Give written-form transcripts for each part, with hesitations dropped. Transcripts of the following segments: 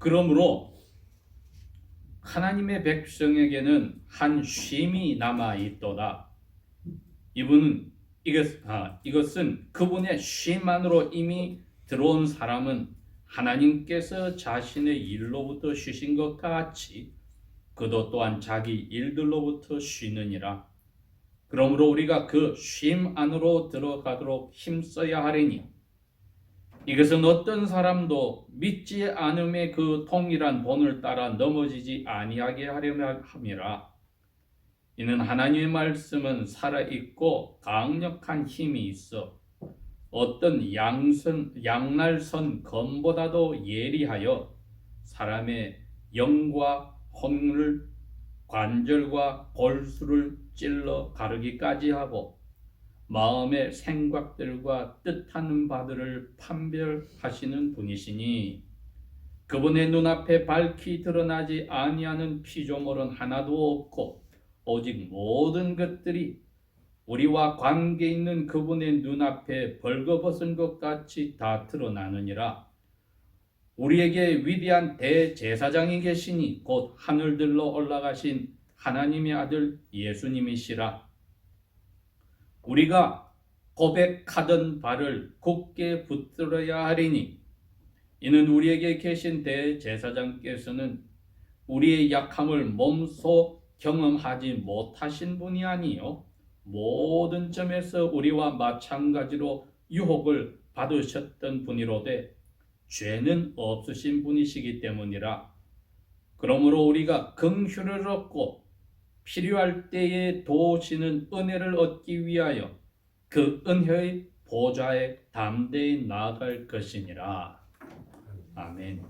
그러므로 하나님의 백성에게는 한 쉼이 남아 있도다. 이것은 그분의 쉼 안으로 이미 들어온 사람은 하나님께서 자신의 일로부터 쉬신 것 같이 그도 또한 자기 일들로부터 쉬느니라. 그러므로 우리가 그 쉼 안으로 들어가도록 힘써야 하리니 이것은 어떤 사람도 믿지 않음의 그 동일한 본을 따라 넘어지지 아니하게 하려 함이라. 이는 하나님의 말씀은 살아있고 강력한 힘이 있어 어떤 양날선 검보다도 예리하여 사람의 영과 혼을 관절과 골수를 찔러 가르기까지 하고 마음의 생각들과 뜻하는 바들을 판별하시는 분이시니 그분의 눈앞에 밝히 드러나지 아니하는 피조물은 하나도 없고 오직 모든 것들이 우리와 관계 있는 그분의 눈앞에 벌거벗은 것 같이 다 드러나느니라. 우리에게 위대한 대제사장이 계시니 곧 하늘들로 올라가신 하나님의 아들 예수님이시라. 우리가 고백하던 바를 굳게 붙들어야 하리니 이는 우리에게 계신 대제사장께서는 우리의 약함을 몸소 경험하지 못하신 분이 아니요 모든 점에서 우리와 마찬가지로 유혹을 받으셨던 분이로되 죄는 없으신 분이시기 때문이라. 그러므로 우리가 긍휼을 얻고 필요할 때에 도우시는 은혜를 얻기 위하여 그 은혜의 보좌에 담대히 나아갈 것이니라. 아멘.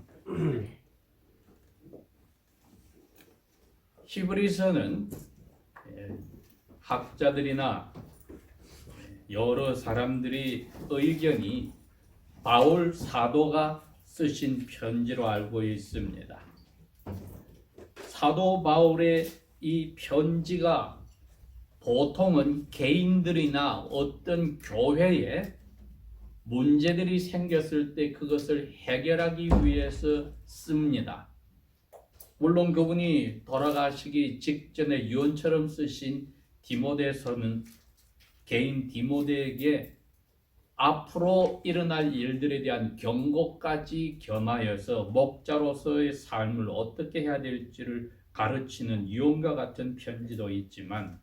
히브리서는 학자들이나 여러 사람들이 의견이 바울 사도가 쓰신 편지로 알고 있습니다. 사도 바울의 이 편지가 보통은 개인들이나 어떤 교회에 문제들이 생겼을 때 그것을 해결하기 위해서 씁니다. 물론 그분이 돌아가시기 직전에 유언처럼 쓰신 디모데서는 개인 디모데에게 앞으로 일어날 일들에 대한 경고까지 겸하여서 목자로서의 삶을 어떻게 해야 될지를 가르치는 유언과 같은 편지도 있지만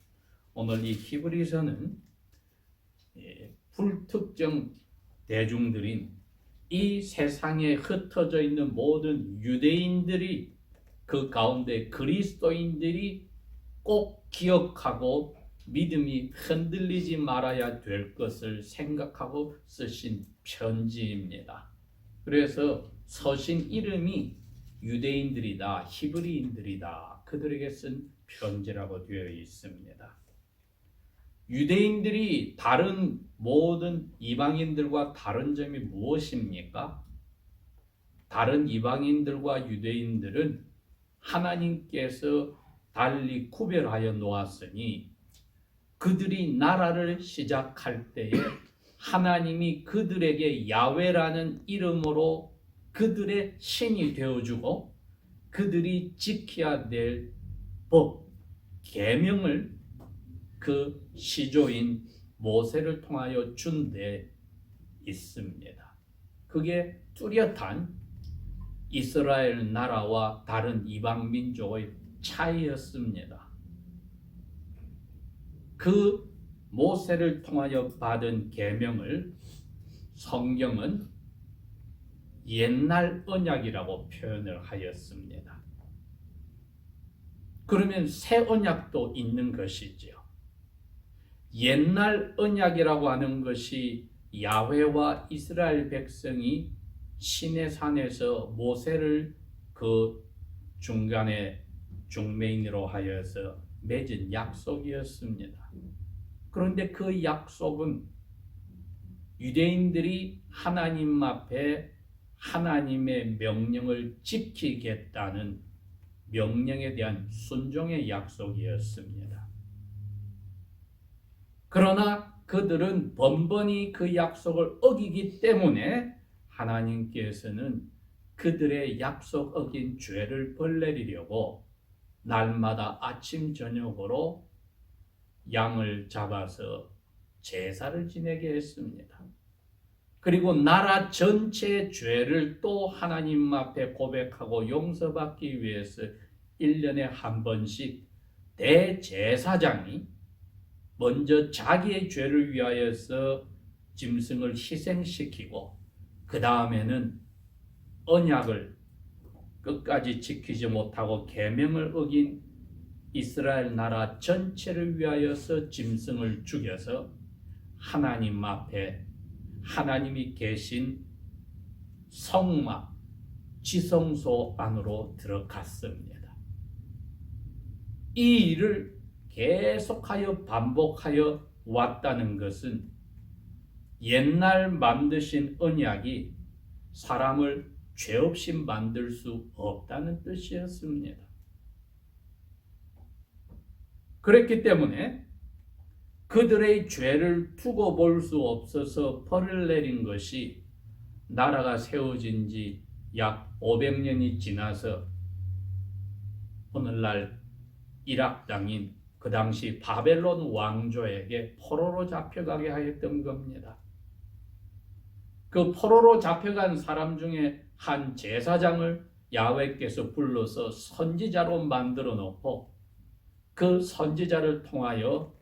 오늘 이 히브리서는 불특정 대중들인 이 세상에 흩어져 있는 모든 유대인들이 그 가운데 그리스도인들이 꼭 기억하고 믿음이 흔들리지 말아야 될 것을 생각하고 쓰신 편지입니다. 그래서 서신 이름이 유대인들이다, 히브리인들이다, 그들에게 쓴 편지라고 되어 있습니다. 유대인들이 다른 모든 이방인들과 다른 점이 무엇입니까? 다른 이방인들과 유대인들은 하나님께서 달리 구별하여 놓았으니 그들이 나라를 시작할 때에 하나님이 그들에게 야훼라는 이름으로 그들의 신이 되어주고 그들이 지켜야 될 법, 계명을 그 시조인 모세를 통하여 준 데 있습니다. 그게 뚜렷한 이스라엘 나라와 다른 이방 민족의 차이였습니다. 그 모세를 통하여 받은 계명을 성경은 옛날 언약이라고 표현을 하였습니다. 그러면 새 언약도 있는 것이지요. 옛날 언약이라고 하는 것이 야훼와 이스라엘 백성이 시내산에서 모세를 그 중간에 중매인으로 하여서 맺은 약속이었습니다. 그런데 그 약속은 유대인들이 하나님 앞에 하나님의 명령을 지키겠다는 명령에 대한 순종의 약속이었습니다. 그러나 그들은 번번이 그 약속을 어기기 때문에 하나님께서는 그들의 약속 어긴 죄를 벌내리려고 날마다 아침 저녁으로 양을 잡아서 제사를 지내게 했습니다. 그리고 나라 전체의 죄를 또 하나님 앞에 고백하고 용서받기 위해서 1년에 한 번씩 대제사장이 먼저 자기의 죄를 위하여서 짐승을 희생시키고 그 다음에는 언약을 끝까지 지키지 못하고 계명을 어긴 이스라엘 나라 전체를 위하여서 짐승을 죽여서 하나님 앞에 하나님이 계신 성막 지성소 안으로 들어갔습니다. 이 일을 계속하여 반복하여 왔다는 것은 옛날 만드신 언약이 사람을 죄 없이 만들 수 없다는 뜻이었습니다. 그렇기 때문에 그들의 죄를 두고 볼 수 없어서 벌을 내린 것이 나라가 세워진 지 약 500년이 지나서 오늘날 이락 땅인 그 당시 바벨론 왕조에게 포로로 잡혀가게 하였던 겁니다. 그 포로로 잡혀간 사람 중에 한 제사장을 야훼께서 불러서 선지자로 만들어 놓고 그 선지자를 통하여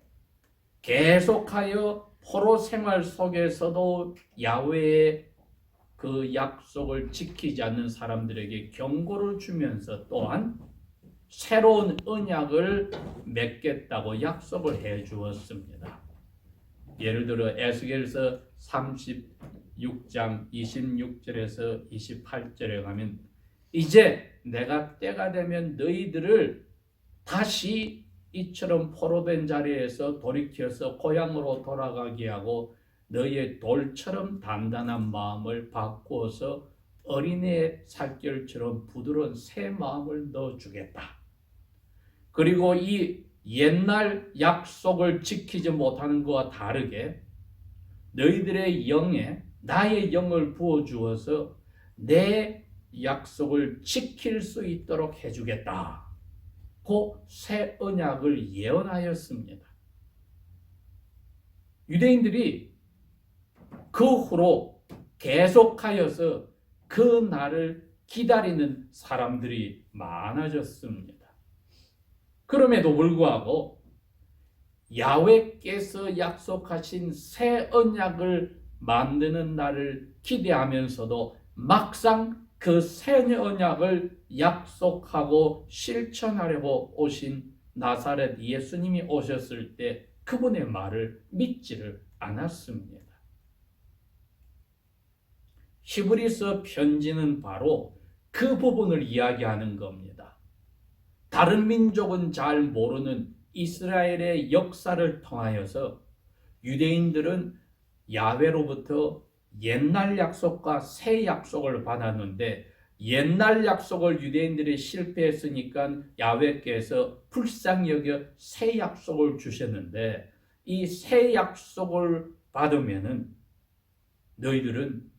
계속하여 포로 생활 속에서도 야훼의 그 약속을 지키지 않는 사람들에게 경고를 주면서 또한 새로운 언약을 맺겠다고 약속을 해 주었습니다. 예를 들어 에스겔서 36장 26절에서 28절에 가면 이제 내가 때가 되면 너희들을 다시 이처럼 포로된 자리에서 돌이켜서 고향으로 돌아가게 하고 너희의 돌처럼 단단한 마음을 바꾸어서 어린애의 살결처럼 부드러운 새 마음을 넣어주겠다. 그리고 이 옛날 약속을 지키지 못하는 것과 다르게 너희들의 영에 나의 영을 부어주어서 내 약속을 지킬 수 있도록 해주겠다. 그 새 언약을 예언하였습니다. 유대인들이 그 후로 계속하여서 그 날을 기다리는 사람들이 많아졌습니다. 그럼에도 불구하고 야훼께서 약속하신 새 언약을 만드는 날을 기대하면서도 막상 그 새 언약을 약속하고 실천하려고 오신 나사렛 예수님이 오셨을 때 그분의 말을 믿지를 않았습니다. 히브리서 편지는 바로 그 부분을 이야기하는 겁니다. 다른 민족은 잘 모르는 이스라엘의 역사를 통하여서 유대인들은 야훼로부터 옛날 약속과 새 약속을 받았는데 옛날 약속을 유대인들이 실패했으니까 야훼께서 불쌍히 여겨 새 약속을 주셨는데 이 새 약속을 받으면은 너희들은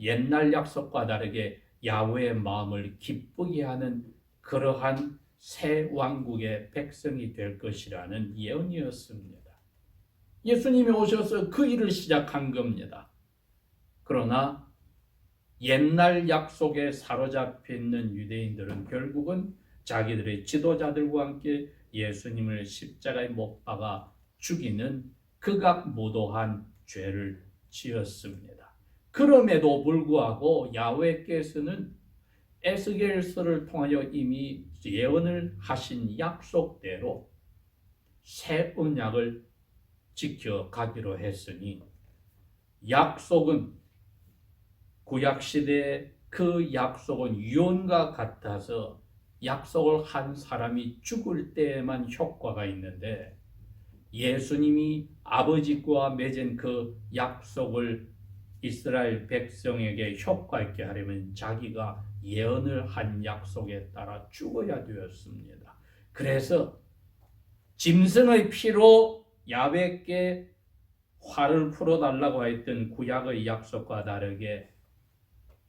옛날 약속과 다르게 야훼의 마음을 기쁘게 하는 그러한 새 왕국의 백성이 될 것이라는 예언이었습니다. 예수님이 오셔서 그 일을 시작한 겁니다. 그러나 옛날 약속에 사로잡혀 있는 유대인들은 결국은 자기들의 지도자들과 함께 예수님을 십자가에 못 박아 죽이는 극악무도한 죄를 지었습니다. 그럼에도 불구하고 야훼께서는 에스겔서를 통하여 이미 예언을 하신 약속대로 새 언약을 지켜가기로 했으니 약속은 구약시대의 그 약속은 유언과 같아서 약속을 한 사람이 죽을 때에만 효과가 있는데 예수님이 아버지와 맺은 그 약속을 이스라엘 백성에게 효과 있게 하려면 자기가 예언을 한 약속에 따라 죽어야 되었습니다. 그래서 짐승의 피로 야훼께 화를 풀어달라고 했던 구약의 약속과 다르게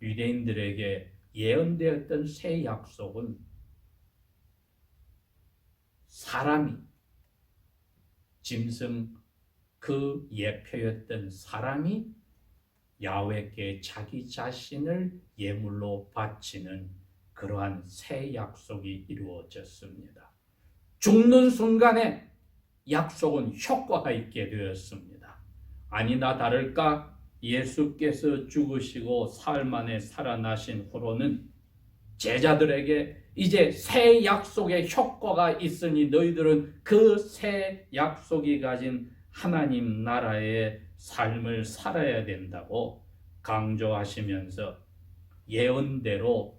유대인들에게 예언되었던 새 약속은 사람이 짐승 그 예표였던 사람이 야훼께 자기 자신을 예물로 바치는 그러한 새 약속이 이루어졌습니다. 죽는 순간에 약속은 효과가 있게 되었습니다. 아니나 다를까 예수께서 죽으시고 사흘 만에 살아나신 후로는 제자들에게 이제 새 약속의 효과가 있으니 너희들은 그 새 약속이 가진 하나님 나라의 삶을 살아야 된다고 강조하시면서 예언대로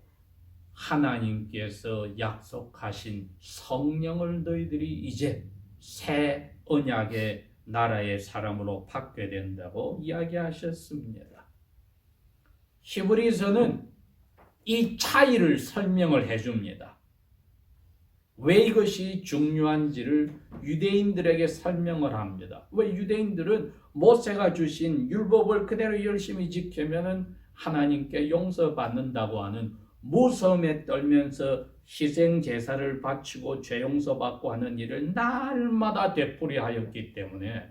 하나님께서 약속하신 성령을 너희들이 이제 새 언약의 나라의 사람으로 받게 된다고 이야기하셨습니다. 히브리서는 이 차이를 설명을 해줍니다. 왜 이것이 중요한지를 유대인들에게 설명을 합니다. 왜 유대인들은 모세가 주신 율법을 그대로 열심히 지키면 하나님께 용서받는다고 하는 무서움에 떨면서 희생 제사를 바치고 죄 용서받고 하는 일을 날마다 되풀이하였기 때문에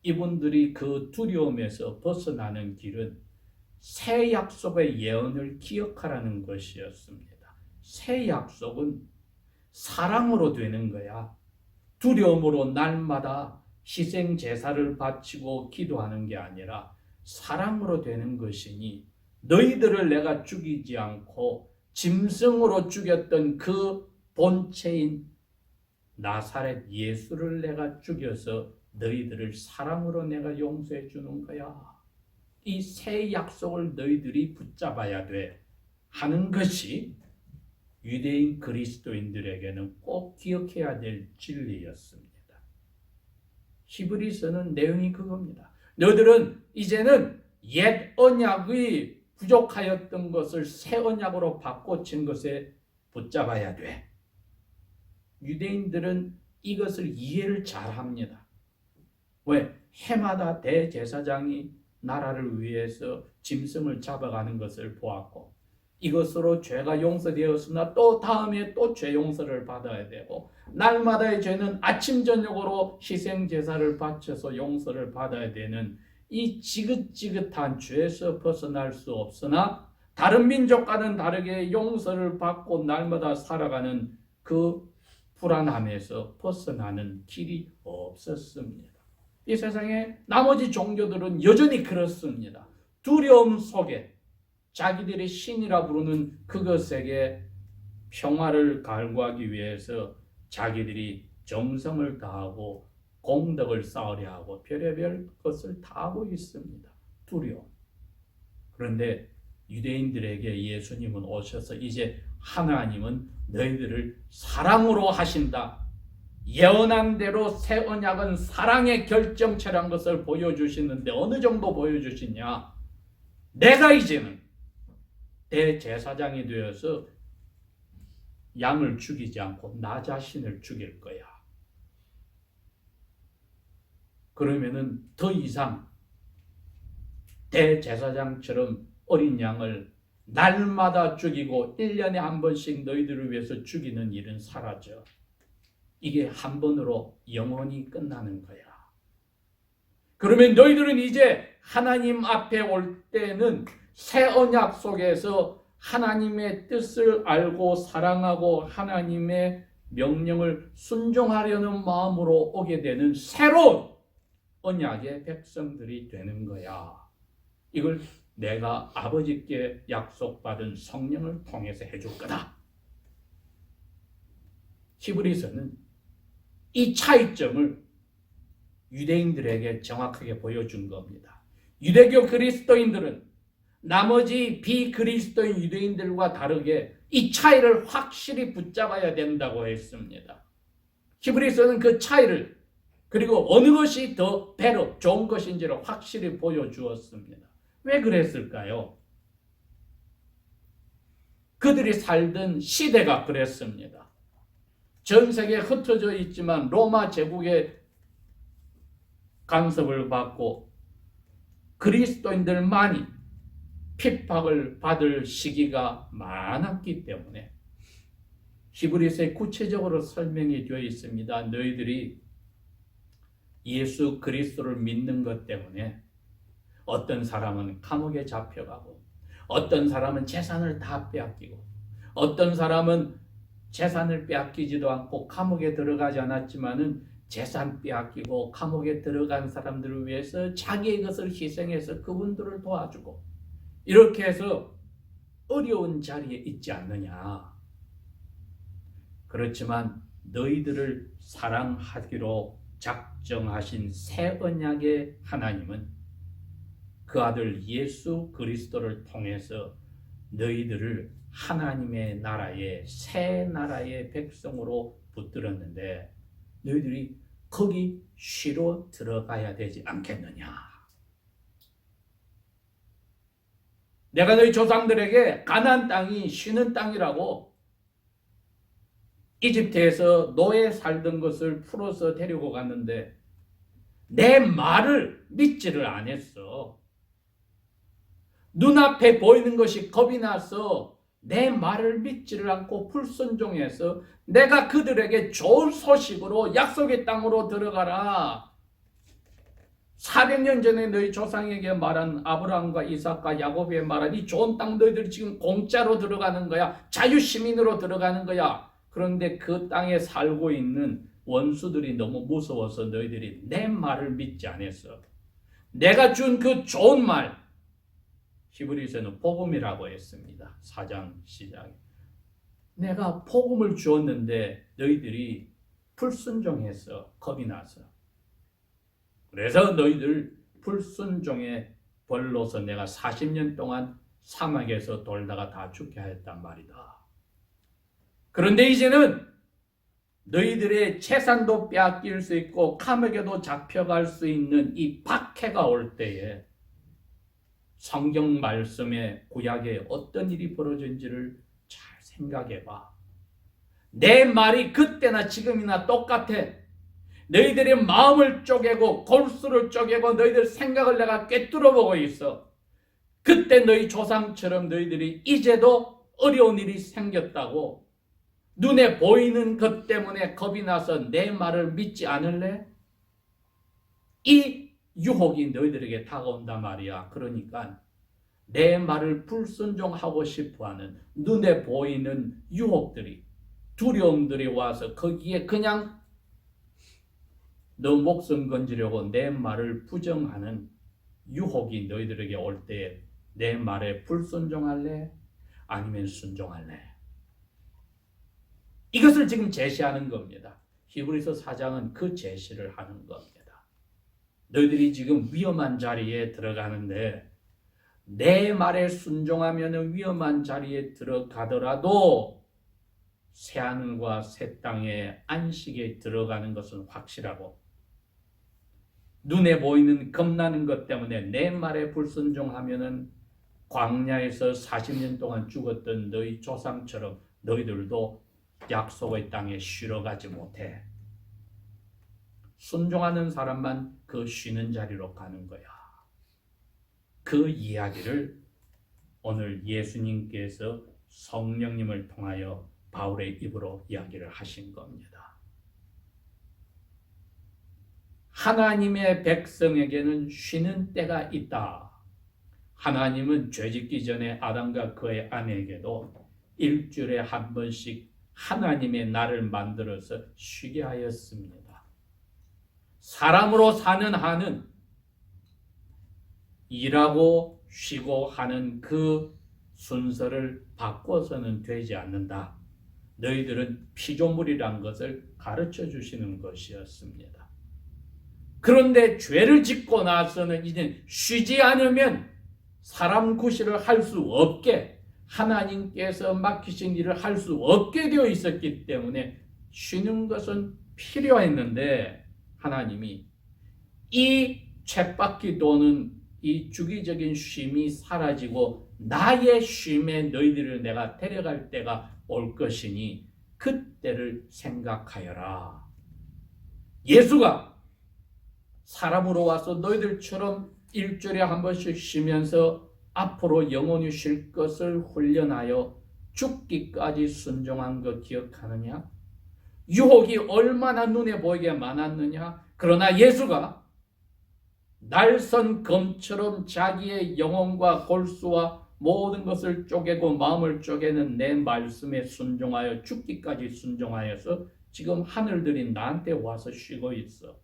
이분들이 그 두려움에서 벗어나는 길은 새 약속의 예언을 기억하라는 것이었습니다. 새 약속은 사랑으로 되는 거야. 두려움으로 날마다 희생 제사를 바치고 기도하는 게 아니라 사랑으로 되는 것이니 너희들을 내가 죽이지 않고 짐승으로 죽였던 그 본체인 나사렛 예수를 내가 죽여서 너희들을 사랑으로 내가 용서해 주는 거야. 이 새 약속을 너희들이 붙잡아야 돼 하는 것이 유대인 그리스도인들에게는 꼭 기억해야 될 진리였습니다. 히브리서는 내용이 그겁니다. 너희들은 이제는 옛 언약의 부족하였던 것을 새 언약으로 바꿔친 것에 붙잡아야 돼. 유대인들은 이것을 이해를 잘합니다. 왜? 해마다 대제사장이 나라를 위해서 짐승을 잡아가는 것을 보았고 이것으로 죄가 용서되었으나 또 다음에 또 죄 용서를 받아야 되고 날마다의 죄는 아침 저녁으로 희생 제사를 바쳐서 용서를 받아야 되는 이 지긋지긋한 죄에서 벗어날 수 없으나 다른 민족과는 다르게 용서를 받고 날마다 살아가는 그 불안함에서 벗어나는 길이 없었습니다. 이 세상에 나머지 종교들은 여전히 그렇습니다. 두려움 속에 자기들이 신이라 부르는 그것에게 평화를 갈구하기 위해서 자기들이 정성을 다하고 공덕을 쌓으려 하고 별의별 것을 다 하고 있습니다. 두려움. 그런데 유대인들에게 예수님은 오셔서 이제 하나님은 너희들을 사랑으로 하신다. 예언한 대로 새 언약은 사랑의 결정체란 것을 보여주시는데 어느 정도 보여주시냐? 내가 이제는 대제사장이 되어서 양을 죽이지 않고 나 자신을 죽일 거야. 그러면은 더 이상 대제사장처럼 어린 양을 날마다 죽이고 1년에 한 번씩 너희들을 위해서 죽이는 일은 사라져. 이게 한 번으로 영원히 끝나는 거야. 그러면 너희들은 이제 하나님 앞에 올 때는 새 언약 속에서 하나님의 뜻을 알고 사랑하고 하나님의 명령을 순종하려는 마음으로 오게 되는 새로운 언약의 백성들이 되는 거야. 이걸 내가 아버지께 약속받은 성령을 통해서 해줄 거다. 히브리서는 이 차이점을 유대인들에게 정확하게 보여준 겁니다. 유대교 그리스도인들은 나머지 비그리스도인 유대인들과 다르게 이 차이를 확실히 붙잡아야 된다고 했습니다. 히브리서는 그 차이를 그리고 어느 것이 더 배로 좋은 것인지를 확실히 보여주었습니다. 왜 그랬을까요? 그들이 살던 시대가 그랬습니다. 전 세계에 흩어져 있지만 로마 제국의 간섭을 받고 그리스도인들만이 핍박을 받을 시기가 많았기 때문에 히브리서에 구체적으로 설명이 되어 있습니다. 너희들이 예수 그리스도를 믿는 것 때문에 어떤 사람은 감옥에 잡혀가고 어떤 사람은 재산을 다 빼앗기고 어떤 사람은 재산을 빼앗기지도 않고 감옥에 들어가지 않았지만은 재산 빼앗기고 감옥에 들어간 사람들을 위해서 자기의 것을 희생해서 그분들을 도와주고 이렇게 해서 어려운 자리에 있지 않느냐. 그렇지만 너희들을 사랑하기로 작정하신 새 언약의 하나님은 그 아들 예수 그리스도를 통해서 너희들을 하나님의 나라의 새 나라의 백성으로 붙들었는데 너희들이 거기 쉬러 들어가야 되지 않겠느냐. 내가 너희 조상들에게 가나안 땅이 쉬는 땅이라고 이집트에서 노예 살던 것을 풀어서 데리고 갔는데 내 말을 믿지를 않았어. 눈앞에 보이는 것이 겁이 나서 내 말을 믿지를 않고 불순종해서 내가 그들에게 좋은 소식으로 약속의 땅으로 들어가라. 400년 전에 너희 조상에게 말한 아브라함과 이삭과 야곱에게 말한 이 좋은 땅 너희들이 지금 공짜로 들어가는 거야. 자유시민으로 들어가는 거야. 그런데 그 땅에 살고 있는 원수들이 너무 무서워서 너희들이 내 말을 믿지 않았어. 내가 준 그 좋은 말, 히브리서는 복음이라고 했습니다. 4장 시작에. 내가 복음을 주었는데 너희들이 불순종해서 겁이 나서. 그래서 너희들 불순종의 벌로서 내가 40년 동안 사막에서 돌다가 다 죽게 하였단 말이다. 그런데 이제는 너희들의 재산도 빼앗길 수 있고 감옥에도 잡혀갈 수 있는 이 박해가 올 때에 성경 말씀에 구약에 어떤 일이 벌어진지를 잘 생각해봐. 내 말이 그때나 지금이나 똑같아. 너희들의 마음을 쪼개고 골수를 쪼개고 너희들 생각을 내가 꿰뚫어보고 있어. 그때 너희 조상처럼 너희들이 이제도 어려운 일이 생겼다고 눈에 보이는 것 때문에 겁이 나서 내 말을 믿지 않을래? 이 유혹이 너희들에게 다가온단 말이야. 그러니까 내 말을 불순종하고 싶어하는 눈에 보이는 유혹들이 두려움들이 와서 거기에 그냥 너 목숨 건지려고 내 말을 부정하는 유혹이 너희들에게 올 때에 내 말에 불순종할래? 아니면 순종할래? 이것을 지금 제시하는 겁니다. 히브리서 4장은 그 제시를 하는 겁니다. 너희들이 지금 위험한 자리에 들어가는데 내 말에 순종하면 위험한 자리에 들어가더라도 새하늘과 새 땅의 안식에 들어가는 것은 확실하고 눈에 보이는 겁나는 것 때문에 내 말에 불순종하면 광야에서 40년 동안 죽었던 너희 조상처럼 너희들도 약속의 땅에 쉬러 가지 못해. 순종하는 사람만 그 쉬는 자리로 가는 거야. 그 이야기를 오늘 예수님께서 성령님을 통하여 바울의 입으로 이야기를 하신 겁니다. 하나님의 백성에게는 쉬는 때가 있다. 하나님은 죄짓기 전에 아담과 그의 아내에게도 일주일에 한 번씩 하나님의 날을 만들어서 쉬게 하였습니다. 사람으로 사는 한은 일하고 쉬고 하는 그 순서를 바꿔서는 되지 않는다. 너희들은 피조물이란 것을 가르쳐 주시는 것이었습니다. 그런데 죄를 짓고 나서는 이제 쉬지 않으면 사람 구실을 할 수 없게 하나님께서 맡기신 일을 할 수 없게 되어 있었기 때문에 쉬는 것은 필요했는데 하나님이 이 쳇바퀴 도는 이 주기적인 쉼이 사라지고 나의 쉼에 너희들을 내가 데려갈 때가 올 것이니 그때를 생각하여라. 예수가 사람으로 와서 너희들처럼 일주일에 한 번씩 쉬면서 앞으로 영원히 쉴 것을 훈련하여 죽기까지 순종한 것 기억하느냐? 유혹이 얼마나 눈에 보이게 많았느냐? 그러나 예수가 날선 검처럼 자기의 영혼과 골수와 모든 것을 쪼개고 마음을 쪼개는 내 말씀에 순종하여 죽기까지 순종하여서 지금 하늘들이 나한테 와서 쉬고 있어.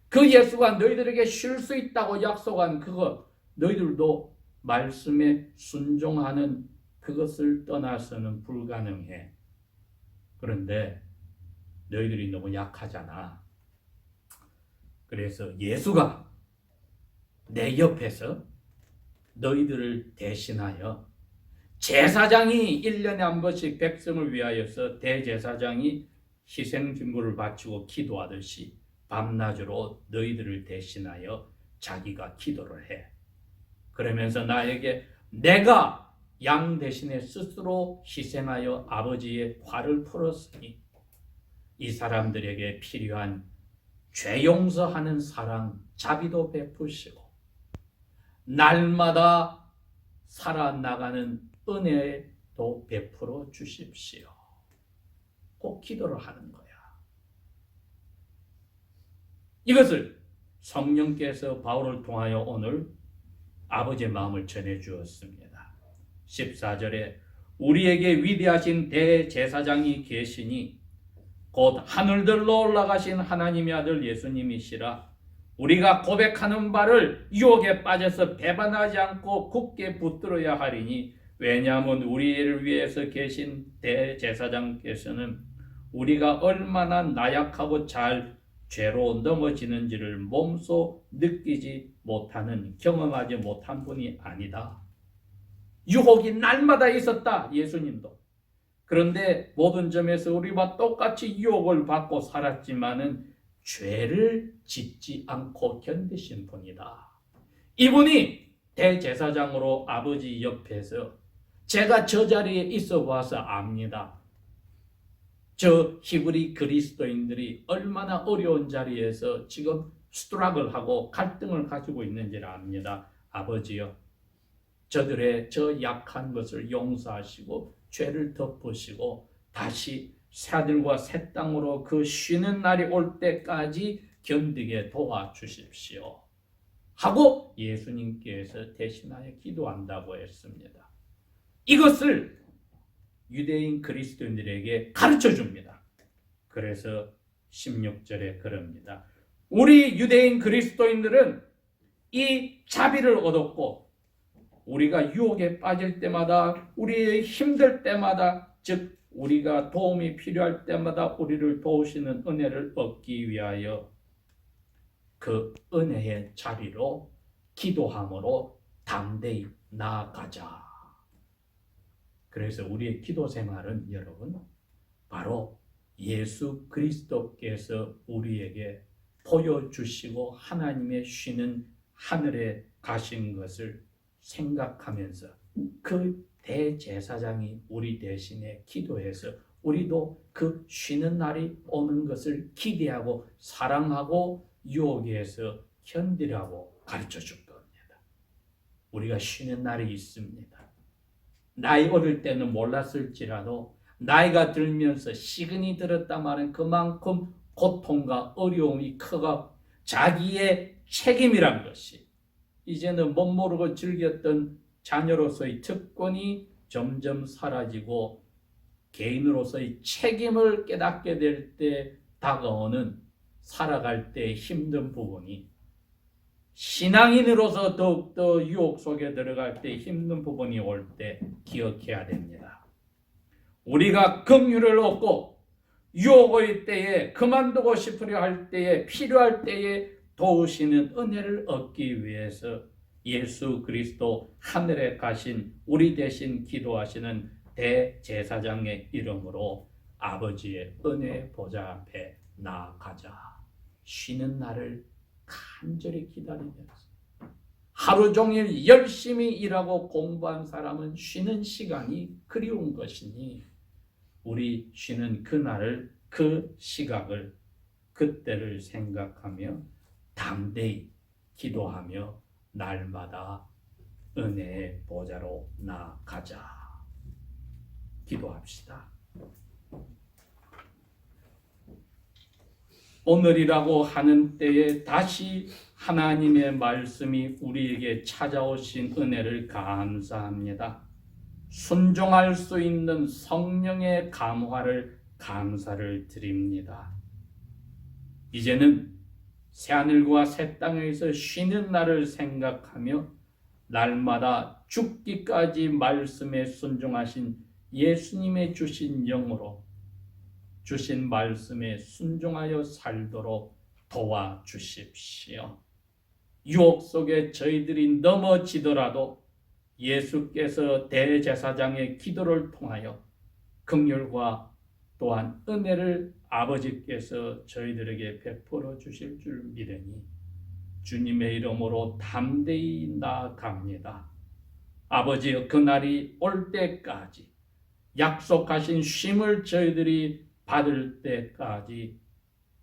그 예수가 너희들에게 쉴 수 있다고 약속한 그것, 너희들도 말씀에 순종하는 그것을 떠나서는 불가능해. 그런데 너희들이 너무 약하잖아. 그래서 예수가 내 옆에서 너희들을 대신하여 제사장이 1년에 한 번씩 백성을 위하여서 대제사장이 희생증거를 바치고 기도하듯이 밤낮으로 너희들을 대신하여 자기가 기도를 해. 그러면서 나에게 내가 양 대신에 스스로 희생하여 아버지의 화를 풀었으니 이 사람들에게 필요한 죄 용서하는 사랑, 자비도 베푸시고 날마다 살아나가는 은혜도 베풀어 주십시오. 꼭 기도를 하는 거야. 이것을 성령께서 바울을 통하여 오늘 아버지의 마음을 전해 주었습니다. 14절에 우리에게 위대하신 대제사장이 계시니 곧 하늘들로 올라가신 하나님의 아들 예수님이시라. 우리가 고백하는 바를 유혹에 빠져서 배반하지 않고 굳게 붙들어야 하리니 왜냐하면 우리를 위해서 계신 대제사장께서는 우리가 얼마나 나약하고 잘 죄로 넘어지는지를 몸소 느끼지 못하는, 경험하지 못한 분이 아니다. 유혹이 날마다 있었다, 예수님도. 그런데 모든 점에서 우리와 똑같이 유혹을 받고 살았지만은 죄를 짓지 않고 견디신 분이다. 이분이 대제사장으로 아버지 옆에서 제가 저 자리에 있어 봐서 압니다. 저 히브리 그리스도인들이 얼마나 어려운 자리에서 지금 스트러글하고 갈등을 가지고 있는지를 압니다. 아버지여, 저들의 저 약한 것을 용서하시고 죄를 덮으시고 다시 새하늘과 새 땅으로 그 쉬는 날이 올 때까지 견디게 도와주십시오 하고 예수님께서 대신하여 기도한다고 했습니다. 이것을 유대인 그리스도인들에게 가르쳐 줍니다. 그래서 16절에 그럽니다. 우리 유대인 그리스도인들은 이 자비를 얻었고 우리가 유혹에 빠질 때마다, 우리의 힘들 때마다, 즉 우리가 도움이 필요할 때마다 우리를 도우시는 은혜를 얻기 위하여 그 은혜의 자리로 기도함으로 담대히 나아가자. 그래서 우리의 기도 생활은 여러분 바로 예수 그리스도께서 우리에게 보여주시고 하나님의 쉬는 하늘에 가신 것을 생각하면서 그 대제사장이 우리 대신에 기도해서 우리도 그 쉬는 날이 오는 것을 기대하고 사랑하고 유혹에서 견디라고 가르쳐 줄 겁니다. 우리가 쉬는 날이 있습니다. 나이 어릴 때는 몰랐을지라도 나이가 들면서 시근이 들었다 말은 그만큼 고통과 어려움이 크고 자기의 책임이란 것이 이제는 못 모르고 즐겼던 자녀로서의 특권이 점점 사라지고 개인으로서의 책임을 깨닫게 될 때 다가오는 살아갈 때 힘든 부분이 신앙인으로서 더욱더 유혹 속에 들어갈 때 힘든 부분이 올 때 기억해야 됩니다. 우리가 긍휼을 얻고 유혹의 때에 그만두고 싶으려 할 때에 필요할 때에 도우시는 은혜를 얻기 위해서 예수 그리스도 하늘에 가신 우리 대신 기도하시는 대제사장의 이름으로 아버지의 은혜 보좌 앞에 나아가자. 쉬는 날을 간절히 기다리면서 하루 종일 열심히 일하고 공부한 사람은 쉬는 시간이 그리운 것이니 우리 쉬는 그날을, 그 시각을, 그때를 생각하며 담대히 기도하며 날마다 은혜의 보좌로 나아가자. 기도합시다. 오늘이라고 하는 때에 다시 하나님의 말씀이 우리에게 찾아오신 은혜를 감사합니다. 순종할 수 있는 성령의 감화를 감사를 드립니다. 이제는 새하늘과 새 땅에서 쉬는 날을 생각하며 날마다 죽기까지 말씀에 순종하신 예수님의 주신 영으로 주신 말씀에 순종하여 살도록 도와주십시오. 유혹 속에 저희들이 넘어지더라도 예수께서 대제사장의 기도를 통하여 긍휼과 또한 은혜를 아버지께서 저희들에게 베풀어 주실 줄 믿으니 주님의 이름으로 담대히 나아갑니다. 아버지여, 그날이 올 때까지 약속하신 쉼을 저희들이 받을 때까지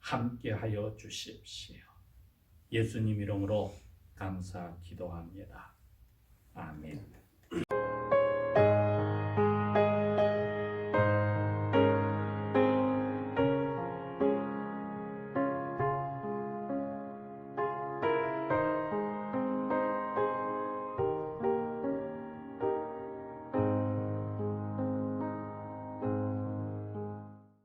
함께하여 주십시오. 예수님 이름으로 감사 기도합니다. 아멘.